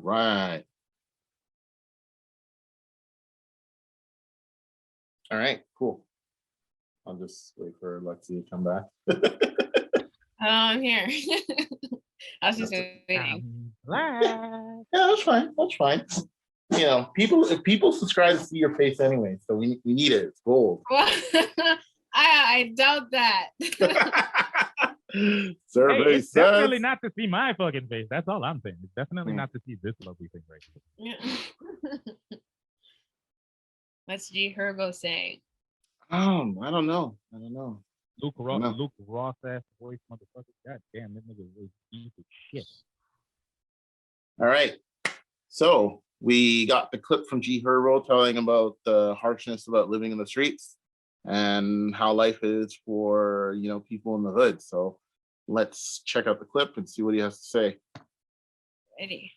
right. All right, cool. I'll just wait for Lexi to come back. I'm here. I was just waiting. Yeah, that's fine. That's fine. You know, if people subscribe to see your face anyway, so we need it. It's gold. Well, I doubt that. Survey it's says definitely not to see my fucking face. That's all I'm saying. It's definitely not to see this lovely thing right here. Yeah. What's G Herbo saying? I don't know. Luke Ross ass voice motherfucker. God damn, this nigga was easy as shit. All right. So we got the clip from G Herbo telling about the harshness about living in the streets and how life is for, you know, people in the hood. So let's check out the clip and see what he has to say. Ready.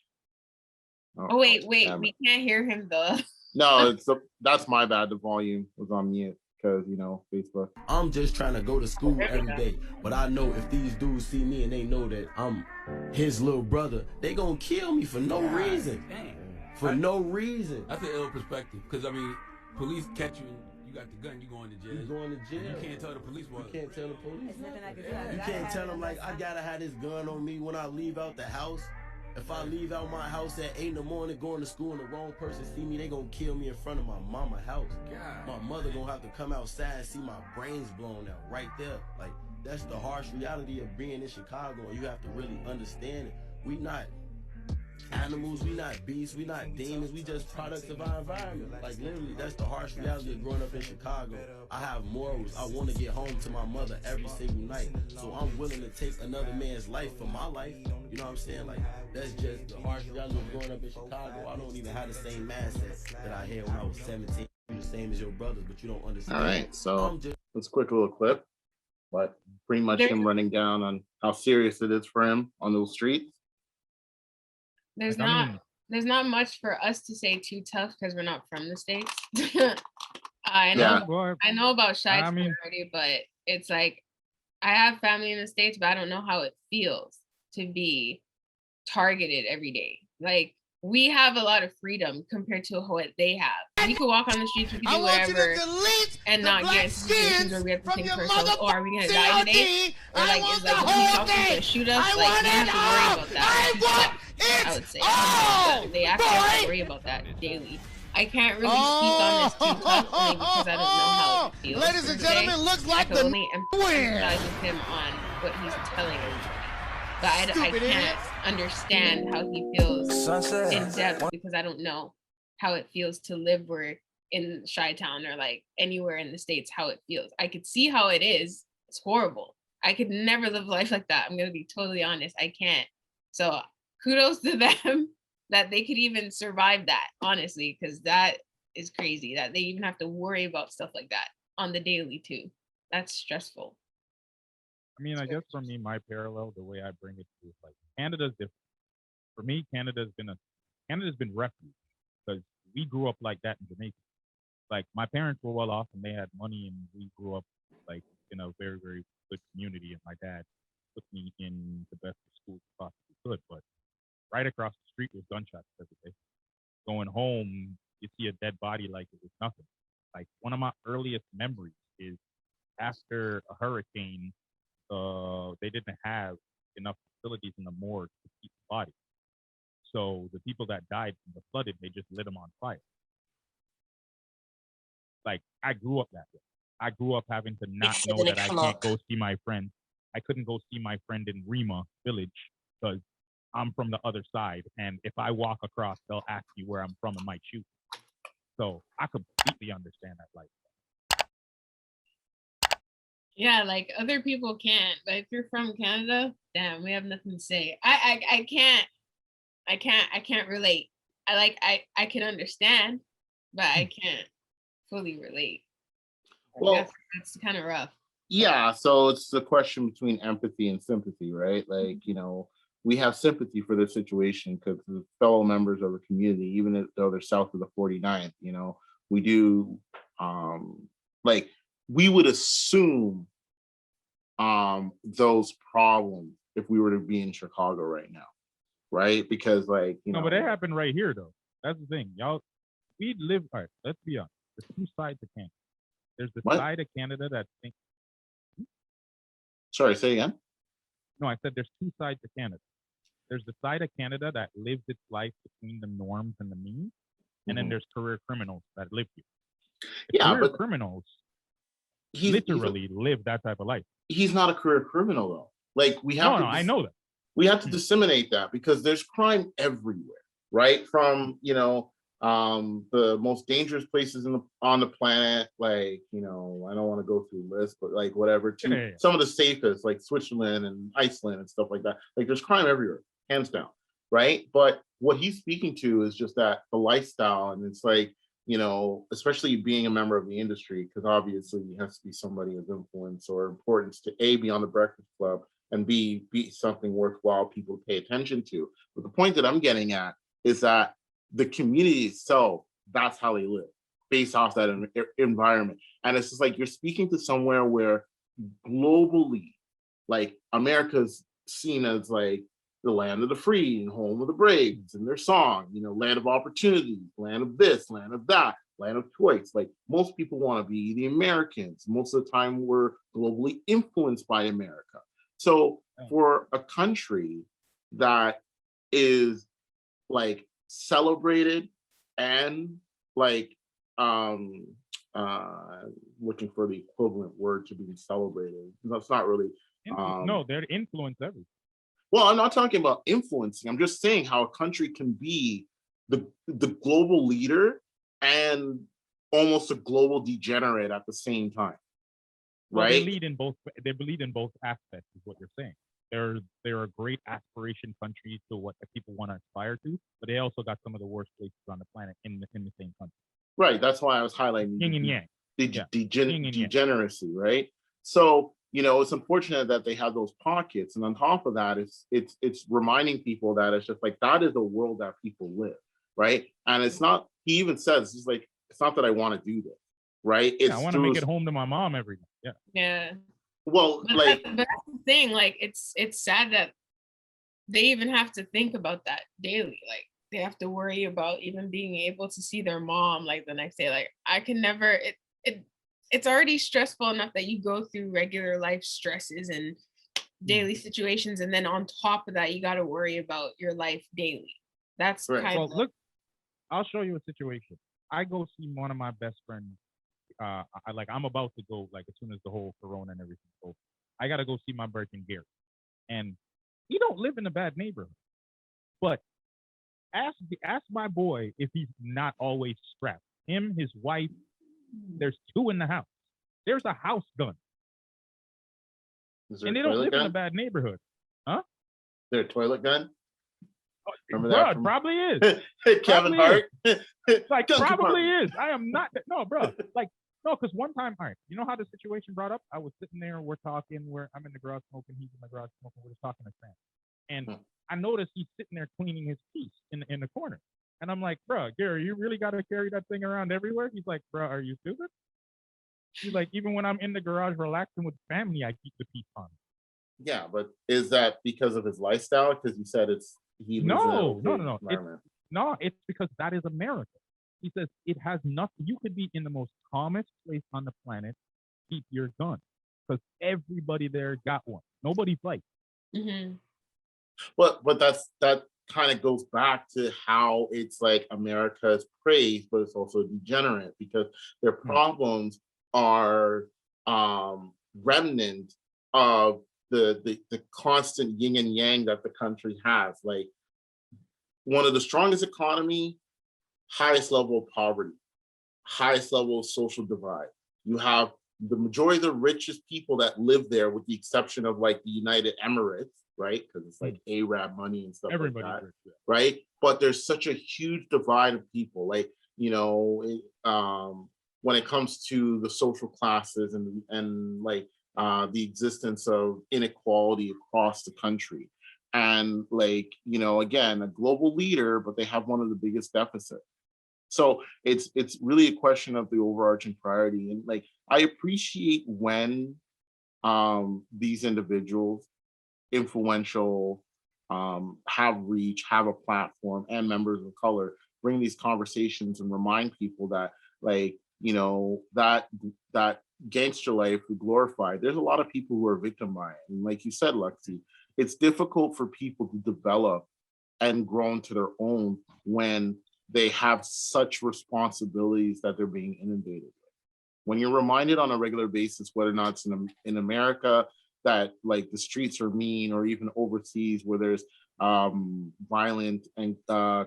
Oh wait, we can't hear him though. No, that's my bad. The volume was on mute because, you know, Facebook. I'm just trying to go to school every day, but I know if these dudes see me and they know that I'm his little brother, they gonna kill me for no reason. Dang. For no reason. That's an ill perspective, because I mean, police catch you and you got the gun, you going to jail. You going to jail. You can't tell the police what. You can't tell the police. You can't tell them like I gotta have this gun on me when I leave out the house. If I leave out my house at 8 in the morning going to school and the wrong person see me, they gonna kill me in front of my mama's house. God. My mother gonna have to come outside and see my brains blown out right there. Like, that's the harsh reality of being in Chicago, and you have to really understand it. We not animals, we not beasts, we not demons, we just products of our environment. Like, literally, that's the harsh reality of growing up in Chicago. I have morals. I want to get home to my mother every single night, so I'm willing to take another man's life for my life. You know what I'm saying? Like, that's just the harsh reality of growing up in Chicago. I don't even have the same mindset that I had when I was 17. You're the same as your brothers, but you don't understand. All right, so let's quick little clip, but pretty much him running down on how serious it is for him on those streets. There's not much for us to say too tough because we're not from the States. I know about Chi-Town already, but it's like I have family in the States, but I don't know how it feels to be targeted every day. Like, we have a lot of freedom compared to what they have. We could walk on the streets, we can do whatever, and not get in situations where we have to think to ourselves, oh, are we gonna die today? Or like, is like the police officer gonna shoot us? Like, we don't have to worry about that. I would say they actually have to worry about that daily. I can't really speak on this too tough only because I don't know how it feels. Ladies and gentlemen, looks like I can only empathize with him on what he's telling me. But I can't understand how he feels in depth because I don't know how it feels to live in Chi-Town or like anywhere in the States, how it feels. I could see how it is. It's horrible. I could never live life like that. I'm going to be totally honest. I can't. So kudos to them that they could even survive that, honestly, because that is crazy that they even have to worry about stuff like that on the daily too. That's stressful. I mean, I guess for me, my parallel, the way I bring it to is like Canada's different. For me, Canada's been refuge because we grew up like that in Jamaica. Like, my parents were well off and they had money, and we grew up like in a very, very good community. And my dad put me in the best schools possibly could. But right across the street was gunshots every day. Going home, you see a dead body like it was nothing. Like, one of my earliest memories is after a hurricane. They didn't have enough facilities in the morgue to keep the body. So the people that died from the flooding, they just lit them on fire. Like, I grew up that way. I grew up having to not know that I can't go see my friend. I couldn't go see my friend in Rima village because I'm from the other side. And if I walk across, they'll ask me where I'm from and might shoot. So I completely understand that life. Yeah, like other people can't, but if you're from Canada, damn, we have nothing to say. I can't relate. I can understand, but I can't fully relate. Well, that's kind of rough. Yeah, so it's the question between empathy and sympathy, right? Like, you know, we have sympathy for this situation because the fellow members of the community, even though they're south of the 49th, you know, we do like, we would assume those problems if we were to be in Chicago right now. right? Because like, you know, but it happened right here though. That's the thing, y'all. We live. All right, let's be honest. There's two sides to Canada. There's the side of Canada that thinks. Sorry, say again. No, I said there's two sides to Canada. There's the side of Canada that lives its life between the norms and the means, and then there's career criminals that live here. Career criminals literally live that type of life. He's not a career criminal though. Like we have to. I know that. We have to disseminate that because there's crime everywhere, right? From, you know, the most dangerous places on the planet, like, you know, I don't want to go through lists, but like whatever, to some of the safest, like Switzerland and Iceland and stuff like that. Like there's crime everywhere, hands down, right? But what he's speaking to is just that the lifestyle, and it's like, you know, especially being a member of the industry, because obviously he has to be somebody of influence or importance to A, be on the Breakfast Club, and B, be something worthwhile people pay attention to. But the point that I'm getting at is that the community itself, that's how they live, based off that environment. And it's just like you're speaking to somewhere where globally, like America's seen as like the land of the free and home of the brave, and their song, you know, land of opportunity, land of this, land of that, land of choice. Like most people want to be the Americans. Most of the time we're globally influenced by America. So for a country that is like celebrated and like looking for the equivalent word to being celebrated, that's not really no, they're influence everything. Well, I'm not talking about influencing. I'm just saying how a country can be the global leader and almost a global degenerate at the same time. Well, right? They lead in both aspects, is what you're saying. They're a great aspiration country to what people want to aspire to, but they also got some of the worst places on the planet in the same country. Right. That's why I was highlighting yin and yang. Degeneracy, right? So, you know, it's unfortunate that they have those pockets. And on top of that, it's reminding people that it's just like that is a world that people live, right? And it's not, he even says, it's like, it's not that I want to do this, right? It's I want to make it home to my mom every day. Yeah. Yeah. Well, but like that's the thing, like it's sad that they even have to think about that daily. Like they have to worry about even being able to see their mom like the next day. Like I can never, it's already stressful enough that you go through regular life stresses and daily situations, and then on top of that you got to worry about your life daily. That's right. Kind of look, I'll show you a situation. I go see one of my best friends. I'm about to go, like, as soon as the whole corona and everything goes, I gotta go see my birthday Gary. And he don't live in a bad neighborhood. But ask my boy if he's not always strapped. Him, his wife, there's two in the house. There's a house gun. And they don't live in a bad neighborhood. Huh? Is there a toilet gun? Remember that? Bro, probably is. Kevin Hart. Like, probably is. I am not. No, bro. Like, no, because one time, all right, you know how the situation brought up? I was sitting there, we're talking, I'm in the garage smoking, he's in the garage smoking, we're just talking to Sam. And I noticed he's sitting there cleaning his piece in the corner. And I'm like, bro, Gary, you really got to carry that thing around everywhere? He's like, bro, are you stupid? He's like, even when I'm in the garage relaxing with family, I keep the piece on. Yeah, but is that because of his lifestyle? Because you said no. It's because that is America. He says it has nothing. You could be in the most calmest place on the planet, keep your gun, because everybody there got one. Nobody fights. Mm-hmm. But that kind of goes back to how it's like America is praised, but it's also degenerate because their problems are remnant of the constant yin and yang that the country has. Like one of the strongest economy, highest level of poverty, highest level of social divide. You have the majority of the richest people that live there, with the exception of like the United Emirates, right? Because it's like Arab money and stuff like that, right? But there's such a huge divide of people. Like, you know, when it comes to the social classes and like the existence of inequality across the country. And like, you know, again, a global leader, but they have one of the biggest deficits. So it's really a question of the overarching priority. And like, I appreciate when these individuals, influential have reach, have a platform, and members of color bring these conversations and remind people that, like, you know, that gangster life we glorify, there's a lot of people who are victim by it. And like you said, Lexi, it's difficult for people to develop and grow into their own when they have such responsibilities that they're being inundated with. When you're reminded on a regular basis, whether or not it's in America, that like the streets are mean, or even overseas where there's violent and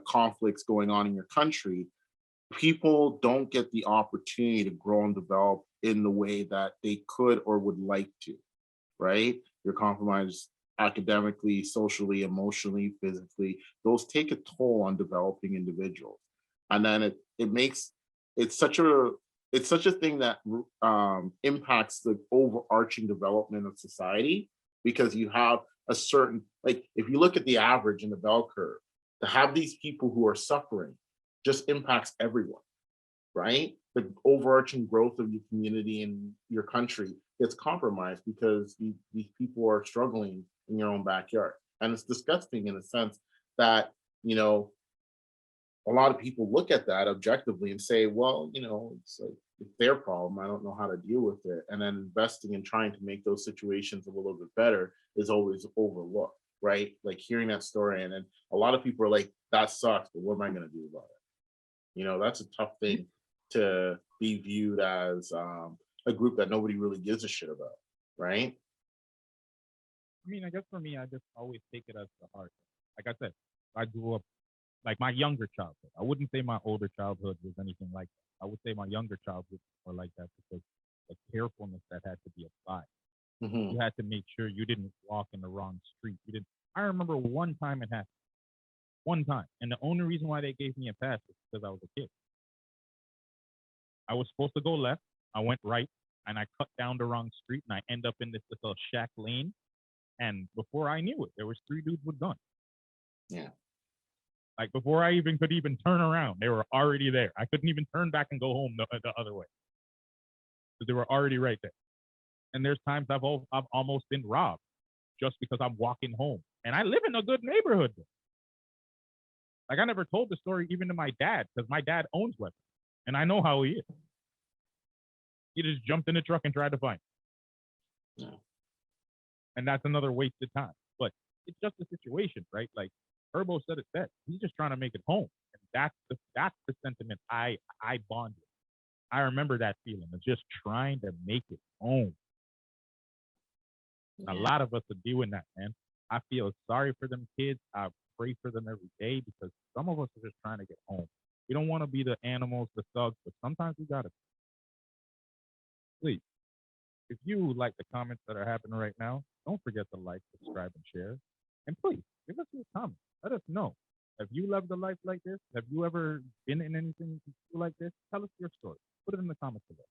conflicts going on in your country, people don't get the opportunity to grow and develop in the way that they could or would like to, right? You're compromised academically, socially, emotionally, physically. Those take a toll on developing individuals. And then it makes it's such a it's such a thing that impacts the overarching development of society, because you have a certain, like, if you look at the average in the bell curve, to have these people who are suffering just impacts everyone, right? The overarching growth of your community and your country gets compromised because these people are struggling in your own backyard. And it's disgusting in a sense that, you know, a lot of people look at that objectively and say, well, you know, it's like, it's their problem. I don't know how to deal with it. And then investing in trying to make those situations a little bit better is always overlooked, right? Like hearing that story, and then a lot of people are like, that sucks, but what am I going to do about it? You know, that's a tough thing to be viewed as a group that nobody really gives a shit about, right? I mean, I guess for me, I just always take it as the heart. Like I said, I grew up like my younger childhood. I wouldn't say my older childhood was anything like that. I would say my younger childhood were like that because the carefulness that had to be applied. You had to make sure you didn't walk in the wrong street. You didn't. I remember one time it happened. One time, and the only reason why they gave me a pass was because I was a kid. I was supposed to go left. I went right, and I cut down the wrong street, and I end up in this little shack lane. And before I knew it, there was 3 dudes with guns. Yeah. Like before I even could even turn around, they were already there. I couldn't even turn back and go home the other way because they were already right there. And there's times I've almost been robbed just because I'm walking home, and I live in a good neighborhood. Like I never told the story even to my dad because my dad owns weapons, and I know how he is. He just jumped in the truck and tried to find me. Yeah. And that's another wasted time. But it's just a situation, right? Like Herbo said it best. He's just trying to make it home. And that's the sentiment I bond with. I remember that feeling of just trying to make it home. Yeah. A lot of us are doing that, man. I feel sorry for them kids. I pray for them every day because some of us are just trying to get home. We don't want to be the animals, the thugs, but sometimes we gotta. Please, if you like the comments that are happening right now, don't forget to like, subscribe, and share. And please, give us your comments. Let us know. Have you lived a life like this? Have you ever been in anything like this? Tell us your story. Put it in the comments below.